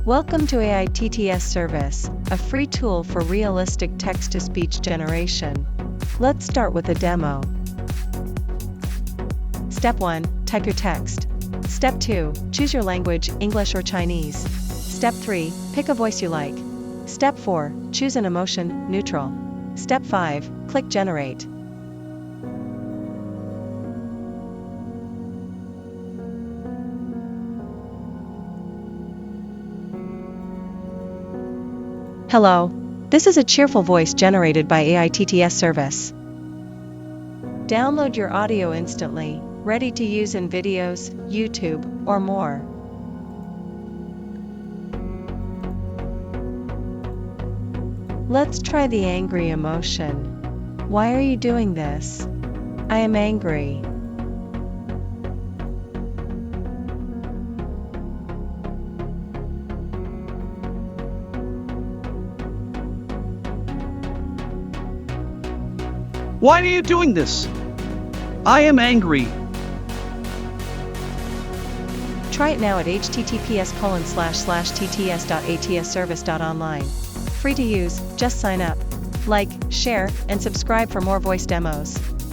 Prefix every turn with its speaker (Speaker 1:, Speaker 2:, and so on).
Speaker 1: Welcome to AI TTS Service, a free tool for realistic text-to-speech generation. Let's start with a demo. Step 1. Type your text. Step 2. Choose your language, English or Chinese. Step 3. Pick a voice you like. Step 4. Choose an emotion, neutral. Step 5. Click Generate. Hello. This is a cheerful voice generated by AI TTS Service. Download your audio instantly, ready to use in videos, YouTube, or more. Let's try the angry emotion. Why are you doing this? I am angry.
Speaker 2: Why are you doing this? I am angry.
Speaker 1: Try it now at https://tts.atsservice.online. Free to use, just sign up. Like, share, and subscribe for more voice demos.